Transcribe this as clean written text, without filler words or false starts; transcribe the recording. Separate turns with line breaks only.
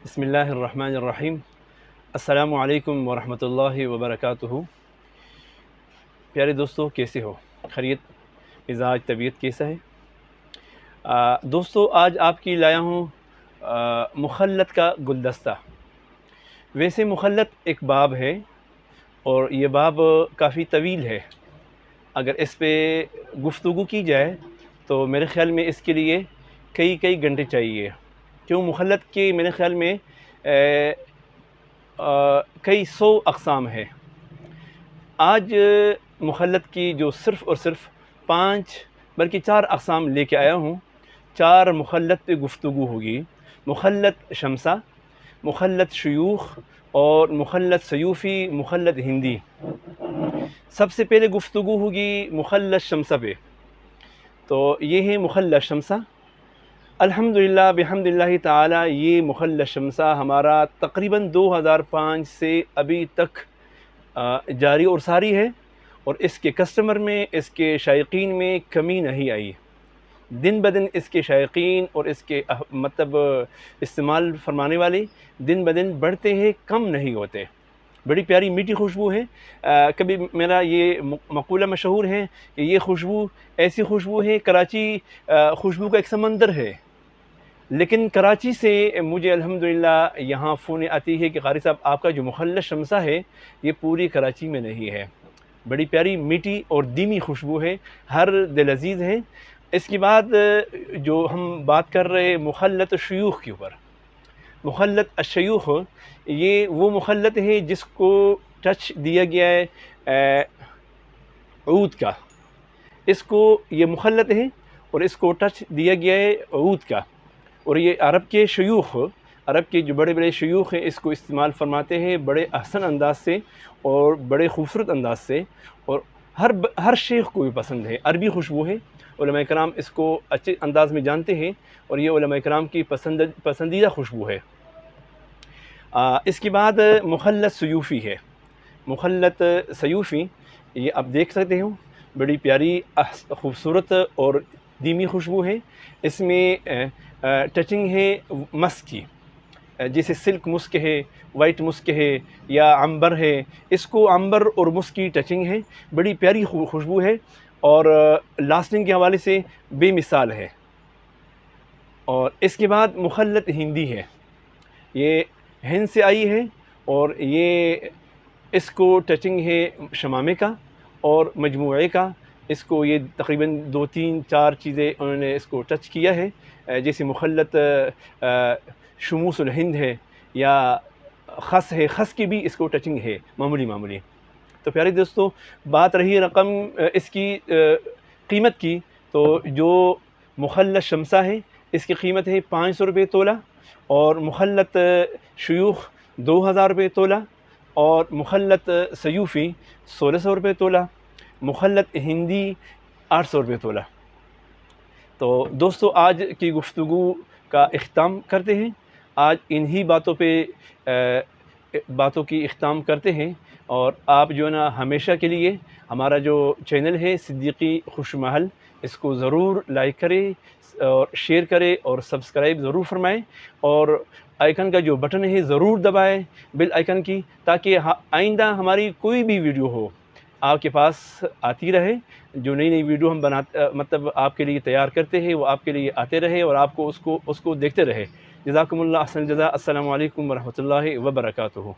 بسم اللہ الرحمن الرحیم۔ السلام علیکم ورحمۃ اللہ وبرکاتہ۔ پیارے دوستو، کیسے ہو؟ خیریت؟ مزاج طبیعت کیسا ہے؟ دوستو، آج آپ کی لایا ہوں مخلت کا گلدستہ۔ ویسے مخلت ایک باب ہے اور یہ باب کافی طویل ہے۔ اگر اس پہ گفتگو کی جائے تو میرے خیال میں اس کے لیے کئی گھنٹے چاہیے، کیوں مخلت کے میرے خیال میں کئی سو اقسام ہے۔ آج مخلت کی جو صرف اور صرف 5 بلکہ 4 اقسام لے کے آیا ہوں۔ 4 مخلت پہ گفتگو ہوگی: مخلت شمسہ، مخلت شیوخ، اور مخلت سیوفی، مخلت ہندی۔ سب سے پہلے گفتگو ہوگی مخلت شمسہ پہ۔ تو یہ ہے مخلت شمسہ۔ الحمدللہ بحمد اللہ تعالی یہ مخلت شمسہ ہمارا تقریباً 2005 سے ابھی تک جاری اور ساری ہے، اور اس کے کسٹمر میں، اس کے شائقین میں کمی نہیں آئی۔ دن بدن اس کے شائقین اور اس کے استعمال فرمانے والے دن بدن بڑھتے ہیں، کم نہیں ہوتے۔ بڑی پیاری میٹھی خوشبو ہے۔ کبھی میرا یہ مقولہ مشہور ہے کہ یہ خوشبو ایسی خوشبو ہے، کراچی خوشبو کا ایک سمندر ہے، لیکن کراچی سے مجھے الحمدللہ یہاں فون آتی ہے کہ قاری صاحب آپ کا جو مخلت شمسہ ہے یہ پوری کراچی میں نہیں ہے۔ بڑی پیاری میٹھی اور دھیمی خوشبو ہے، ہر دل عزیز ہے۔ اس کے بعد جو ہم بات کر رہے مخلت شیوخ کے اوپر، مخلت الشیوخ یہ وہ مخلت ہے جس کو ٹچ دیا گیا ہے عود کا۔ اس کو یہ مخلت ہے اور اس کو ٹچ دیا گیا ہے عود کا، اور یہ عرب کے شیوخ، عرب کے جو بڑے بڑے شیوخ ہیں اس کو استعمال فرماتے ہیں بڑے احسن انداز سے اور بڑے خوبصورت انداز سے، اور ہر شیخ کو بھی پسند ہے۔ عربی خوشبو ہے، علماء کرام اس کو اچھے انداز میں جانتے ہیں، اور یہ علماء کرام کی پسندیدہ خوشبو ہے۔ اس کے بعد مخلت سیوفی ہے۔ مخلت سیوفی یہ آپ دیکھ سکتے ہو، بڑی پیاری خوبصورت اور دھیمی خوشبو ہے۔ اس میں ٹچنگ ہے مسک کی، جیسے سلک مسک ہے، وائٹ مسک ہے، یا عنبر ہے۔ اس کو عنبر اور مسک کی ٹچنگ ہے، بڑی پیاری خوشبو ہے، اور لاسٹنگ کے حوالے سے بے مثال ہے۔ اور اس کے بعد مخلت ہندی ہے، یہ ہند سے آئی ہے، اور یہ اس کو ٹچنگ ہے شمامے کا اور مجموعے کا۔ اس کو یہ تقریباً 2 3 4 چیزیں انہوں نے اس کو ٹچ کیا ہے، جیسے مخلت شموس الہند ہے، یا خس ہے، خس کی بھی اس کو ٹچنگ ہے معمولی۔ تو پیارے دوستو، بات رہی رقم اس کی قیمت کی، تو جو مخلت شمسہ ہے اس کی قیمت ہے 500 روپے تولہ، اور مخلت شیوخ 2000 روپے تولہ، اور مخلت سیوفی 1600 روپے تولہ، مخلت ہندی 800 روپے تولہ۔ تو دوستو، آج کی گفتگو کا اختتام کرتے ہیں۔ آج انہی باتوں کی اختتام کرتے ہیں، اور آپ جو ہے نا ہمیشہ کے لیے ہمارا جو چینل ہے صدیقی خوش محل، اس کو ضرور لائک کریں اور شیئر کریں اور سبسکرائب ضرور فرمائیں، اور آئیکن کا جو بٹن ہے ضرور دبائیں، بیل آئیکن کی، تاکہ آئندہ ہماری کوئی بھی ویڈیو ہو آپ کے پاس آتی رہے۔ جو نئی ویڈیو ہم آپ کے لیے تیار کرتے ہیں وہ آپ کے لیے آتے رہے، اور آپ کو اس کو دیکھتے رہے۔ جزاکم اللہ احسن الجزاء۔ السلام علیکم ورحمۃ اللہ وبرکاتہ۔